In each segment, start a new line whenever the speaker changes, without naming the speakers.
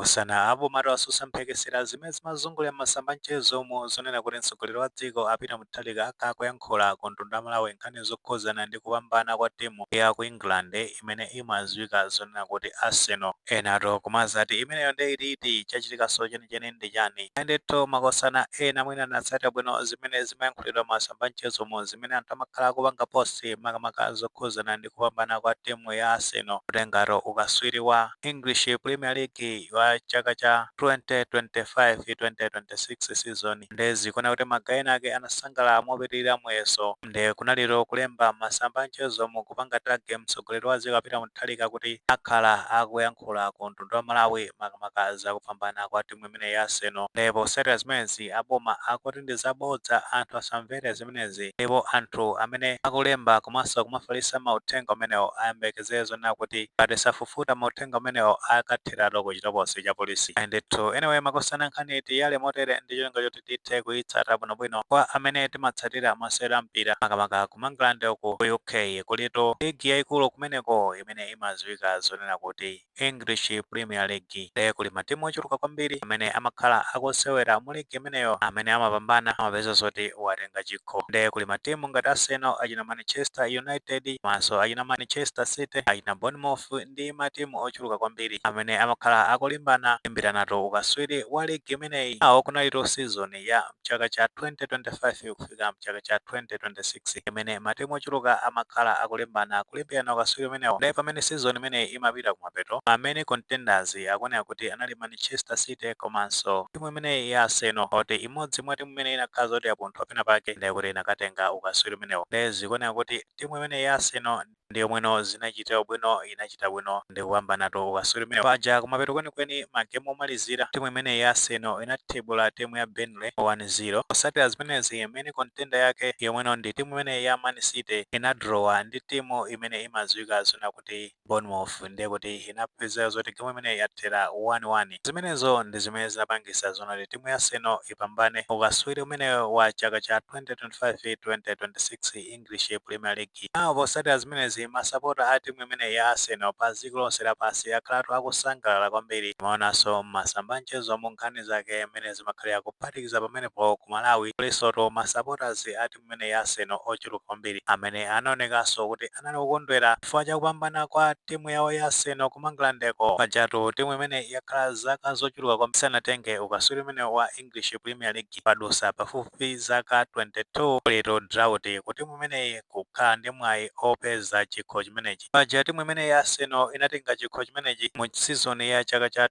makosana aboma asusa mphekesera zimene zimazungulira masamba mchezo omwe zonena kuti mtsogoleri wa dziko apita muthalika akakuyankhula ku mtundu wa Malawi nkhani zokhuzana ndi kupambana kwa timu ya ku England imene imadziwika zonena kuti Arsenal. Enatu kumazati imeneyo ndeyititi chachitikaso chenicheni ndi chani. Ndithu makosana ena mwina anatsatira bwino zimene zimayankhulidwa masamba mchezo omwe zimene anthu amakhala akupanga posti makamaka zokhuzana ndi kupambana kwa timu ya Arsenal kutengatu ukaswiri wa English Premier League wa chaka cha 2025-2026 season ndezi kuna kuti magaina ake anasangalala mopitirira muyeso nde kunaliro kulemba masamba mchezo kupanga tag mtsogoleri wa dziko apita muthalika kuti akhala akuyankhula ku mtundu wa Malawi makamaka zakupambana kwa timu imene ya Arsenal. Ndipo serious zimenezi aboma akuti ndi zabodza anthu asamvere zimenezi ndipo anthu amene akulemba komanso kumafalisa mauthenga amenewo ayembekezere zonena kuti ngati safufuta mauthenga amenewo akathiratu ku chitokosi cha polisi. Ndithu anyway makosana nkhani tiyale motere ndi cholinga choti tithe kuyitsata bwinobwino kwa amene timatsatira masewera ampira makamaka ku England uku ku UK kulitu ligi yayikulu kumeneko imene imadziwika zonena kuti English Premier League. Nde kuli matimu ochuluka kwambiri amene amakhala akusewera mu ligi imeneyo amene amapambana amapeza zoti watenga chikho. Nde kuli matimu ngati Arsenal, achina Manchester United, maso achina Manchester City, achina Bournemouth ndi matimu ochuluka kwambiri amene amakhala akulimbana imbiranatu ukaswiri wa ligi imeneyi. Awo kunalito season ya chaka cha 2025 kufika mchaka cha 2026 imene matimu ochuluka amakhala akulimbana kulimbirana ukaswiri umenewo. Nde pamene season imeneyi imapita kumapeto amene contenders akuoneka kuti anali Manchester City komanso timu imeneyi ya Arsenal oti imodzi mwa timu imene inakhala zoti yapunthwa pena pake ndi kuti inakatenga ukaswiri umenewo. Nde zikuoneka kuti timu imeneyi ya Arsenal ndiyo mwino zinachita bwino inachita bwino ndi kupambanatu ukaswiri umenewo. Paja kumapeto kwenikweni magemu omalizira timu imeneyi ya Arsenal inathibula timu ya Burnley 1-0. Osatira zimenezi imene contender yake yomweno ndi timu imeneyi ya Man City inadrawa ndi timu imene imadziwika zonena kuti Bournemouth ndiye kuti inapeza zoti timu imeneyi yathera 1-1. Zimenezo ndi zimene zinapangisa zonati timu ya Arsenal ipambane ukaswiri umeneyo wa chaka cha 2025-2026 English Premier League. Awo posatira zimenezi masapota a timu imeneyi ya Arsenal pa dziko lonse lapansi akhalatu akusangalala kwambiri. Maonanso masamba mchezo mu nkhani zake imene zimakhalira kuphatikiza pamenepo ku Malawi kulisoto masupporters a timu imeneyi ya Arsenal ochuluka kwambiri amene anaonekanso kuti anali kukondwera chifukwa cha kupambana kwa timu yawo ya Arsenal ku Englandeko. Pajatu timu imene yakhala zaka zochuluka kwambiri sanatenge ukaswiri umene wa English Premier League padusa pafupi zaka 22 kulitu drought ku timu imeneyi kukhala ndi mwayi opeza chikho chimenechi. Paja timu imeneyi ya Arsenal inatenga chikho chimenechi mu season ya chaka cha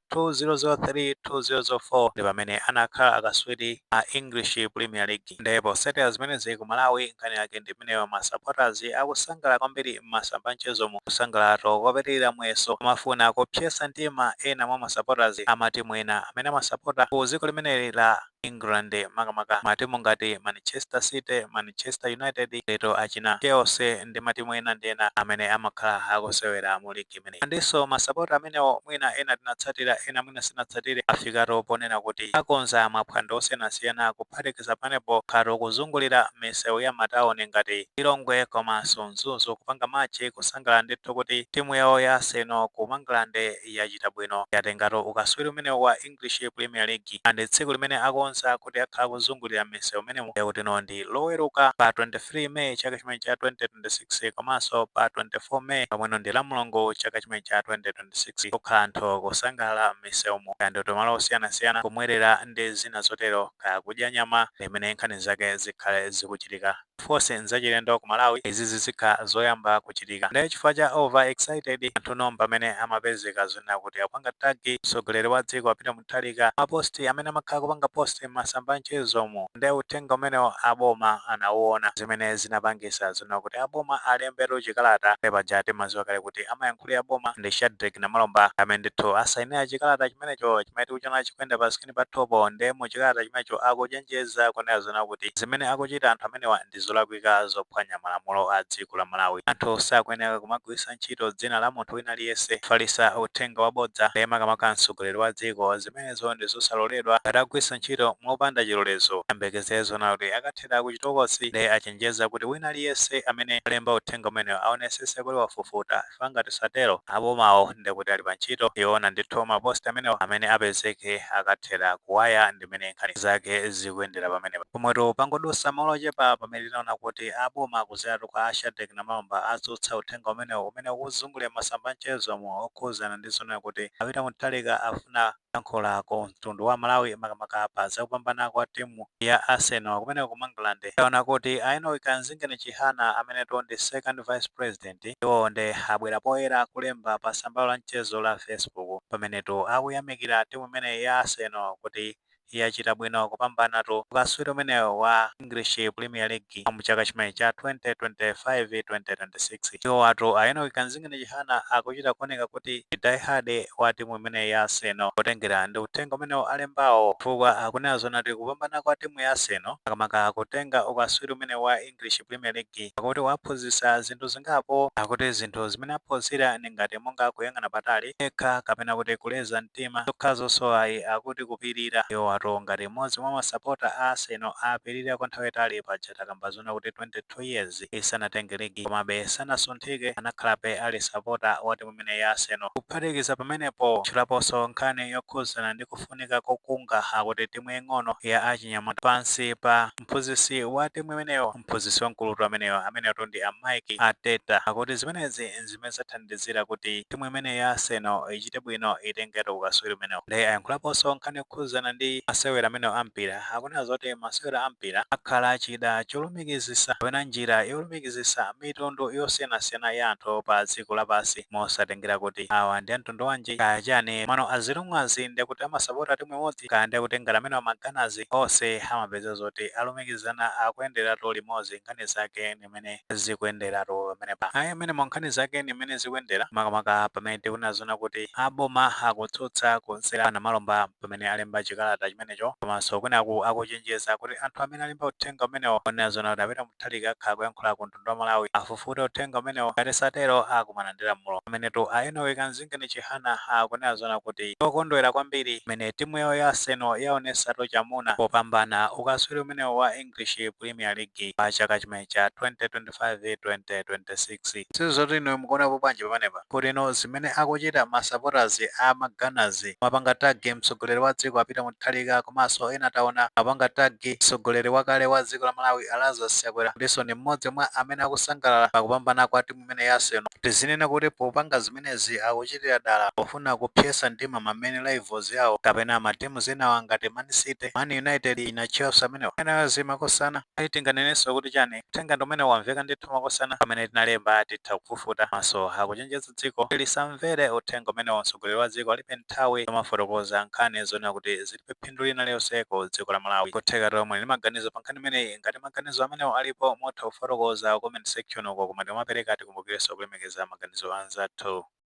2003-2004 ndi pamene anakhala akaswiri a English Premier League. Ndipo settlers zimenezi ku Malawi nkhani yake ndi imeneyo masupporters akusangala kwambiri masamba mchezomo kusangalala kopitirira muyeso amafuna kupyesa mtima ena mwa masupporters amatimu ena amene amasupporta ku dziko limeneli la England makamaka matimu ngati Manchester City, Manchester United, leto achina Chelsea ndi matimu ena ndi ena amene amakhala akusewera mu ligi imeneyi. Ndiso masupporter amenewo mwina ena tinatsatira ena mwina sinatsatire afikatu ponena kuti akonza maphwando osiyanasiyana kuphatikiza panepo khatu kuzungulira misewu ya matawuni ngati Lilongwe komanso Mzuzu kupanga machi kusangalala ndithu kuti timu yawo ya Arsenal ku England yachita bwino yatengatu ukaswiri umene wa English Premier League. Andi tsiku limene akonza kuti akhala kuzungulira misewu imenemo yakuti ndi loweruka pa 23 May chaka chimene cha 2026 komanso pa 24 May pamweno ndi la Mulungu chaka chimene cha 2026 kukhala anthu kusangalala misewumo ndi malo osiyanasiyana kumwerera ndi zina zotero kaya kudya nyama imene nkhani zake zikhale zikuchitika. Force nzachilendo ku Malawi izi zizikhala zoyamba kuchitika. Ndi chifukwa cha over excited anthu nomba amene amapezeka zonena kuti akupanga tagi mtsogoleri wa dziko apita muthalika maposti amene amakhala kupanga posti masamba mchezomo ndi uthenga umenewo aboma anauona zimene zinapangisa zonena kuti aboma alembetu chikalata paja timadziwa kale kuti amayankhulira aboma ndi Shadrack Namalomba amene ndithu asayinira chikalata chimenecho chimene tikuchiona chikwenda pa skini pathopo ndi mu chikalata chimenecho akuchenjeza kunena zonena kuti zimene akuchita anthu amenewa ndi zolakwika zophwanya malamulo a dziko la Malawi. Anthu sakuyenera kumagwiritsa ntchito dzina la munthu wina aliyense kufalitsa uthenga wabodza ndi makamaka mtsogoleri wa dziko zimenezo ndi zosaloledwa ngati agwiritsa ntchito mopanda chilolezo. Ayembekezere zonena kuti akathera ku chitokosi ndi achenjeza kuti wina aliyense amene alemba uthenga umenewo aonesese kuti wafufuta chifukwa ngati satero abomawo ndekuti ali pa ntchito iwona ndithu maposti amenewo amene apezeke akathera kuwaya ndimene nkhani zake zikuyendera pamenepa. Pomwetu pangodusa malo ochepa pamene tinaona kuti aboma kudzeratu kwa Shadrack Namalomba adzutsa uthenga umenewo umene ukuzungulira masamba mchezomo okhuzana ndi zona kuti apita Mutharika afuna yankhulako mtundu wa Malawi makamaka pa zakupambana kwa timu ya Arsenal kumene ku England. Taona kuti Enock Kanzingeni Chihana amene ndi second vice president iwo nde abwera poyera kulemba pa samba la mchezo la Facebook pamenetu akuyamikira timu imene ya Arsenal kuti yachita bwino kupambanatu ukaswiri umenewo wa English Premier League mu chaka chimene cha 2025-2026. Iwo watu Enock Kanzingeni Chihana akuchita kuoneka kuti die hard wa timu imene ya Arsenal kutengera ndi uthenga umenewo alembawo chifukwa akunena zona kuti kupambana kwa timu ya Arsenal makamaka akutenga ukaswiri umene wa English Premier League akuti waphunzitsa zinthu zingapo akuti zinthu zimene aphunzira ndi ngati monga kuyang'ana patali ekha kapena kuti kuleza mtima zokhazonso ayi akuti kupirira. Iwo watu ngati mmodzi mwa masapota a Arsenal apirira kwa nthawi itali paja takamba zona kuti 22 years isanatenge ligi komabe sanasunthike anakhalabe ali sapota wa timu imene ya Arsenal. Kuphatikiza pamenepo tchulaponso nkhani yokhuzana ndi kufunika kokunga akuti timu ing'ono ya achinyamata pansi pa mphunzitsi wa timu imeneyo mphunzitsi wamkulutu ameneyo ndi Mike Arteta akuti zimenezi zimene zathandizira kuti timu imene ya Arsenal ichite bwino itengetu ukaswiri umenewo. Ndi ayankhulaponso nkhani yokhuzana ndi masewera amenewo ampira akunena zoti masewera ampira akhala chida cholumikizisa kapena njira yolumikizisa mitundu yosiyanasiyana ya anthu pa dziko lapansi mosatengera kuti awa ndi mtundu wanji kachani mano azilumwazi ndi kuti amasapota timu imodzi kaya ndi kuti ngati amene amaganazi onse amapeza zoti alumikizana akuyenderatu limodzi nkhani zake nimene zikuyenderatu pamenepa. Ayi amene nkhani zake nimene zikuyendera makamaka pamene tikunena zona kuti aboma akutsutsa kunsera Namalomba pamene alemba chikalata chimenecho komanso kuneku akuchenjeza kuti anthu amene alemba uthenga umenewo onena zona kuti apita Mutharika akhala kuyankhula ku mtundu wa Malawi afufute uthenga umenewo ngati satero akumana ndi lamulo. Pamenetu Enock Kanzingeni Chihana akunena zona kuti okondwera kwambiri pamene timu yawo ya Arsenal yaonesatu chamuna popambana ukaswiri umenewo wa English Premier League pa chaka chimene cha 2025-2026. Sizoti ino mukuonapo bwanji pamenepa kuti ino zimene akuchita masupporters a maganazi mapanga tag mtsogoleri wa dziko apita Mutharika komanso ena taona apanga tag mtsogoleri wakale wa dziko la Malawi Lazarus Chakwera ndiso ni mmodzi mwa amene akusangalala pakupambana kwa timu imene ya Arsenal. Tizinena kuti popanga zimenezi akuchitira dala pofuna kupyesa ndima main rivals yawo kapena matimu zinawa ngati Man City, Man United na Chelsea amenewa ena zimakosana. Tinganenenso kuti chani uthenga umene wamveka ndithu makosana pamene tinalemba titha kufufuta maso akuchenjeza dziko lisamvere uthenga umene mtsogoleri wa dziko alibe nthawi amafotokoza nkhani zona kuti zilibe phindu lina lililonse ku dziko la Malawi. Kutheka tomwe ndi maganizo pa nkhani imeneyi ngati maganizo amenewo alipo motha kufotokoza comment section uko koma timapereka tikumbukirenso kulemekeza maganizo anzathu.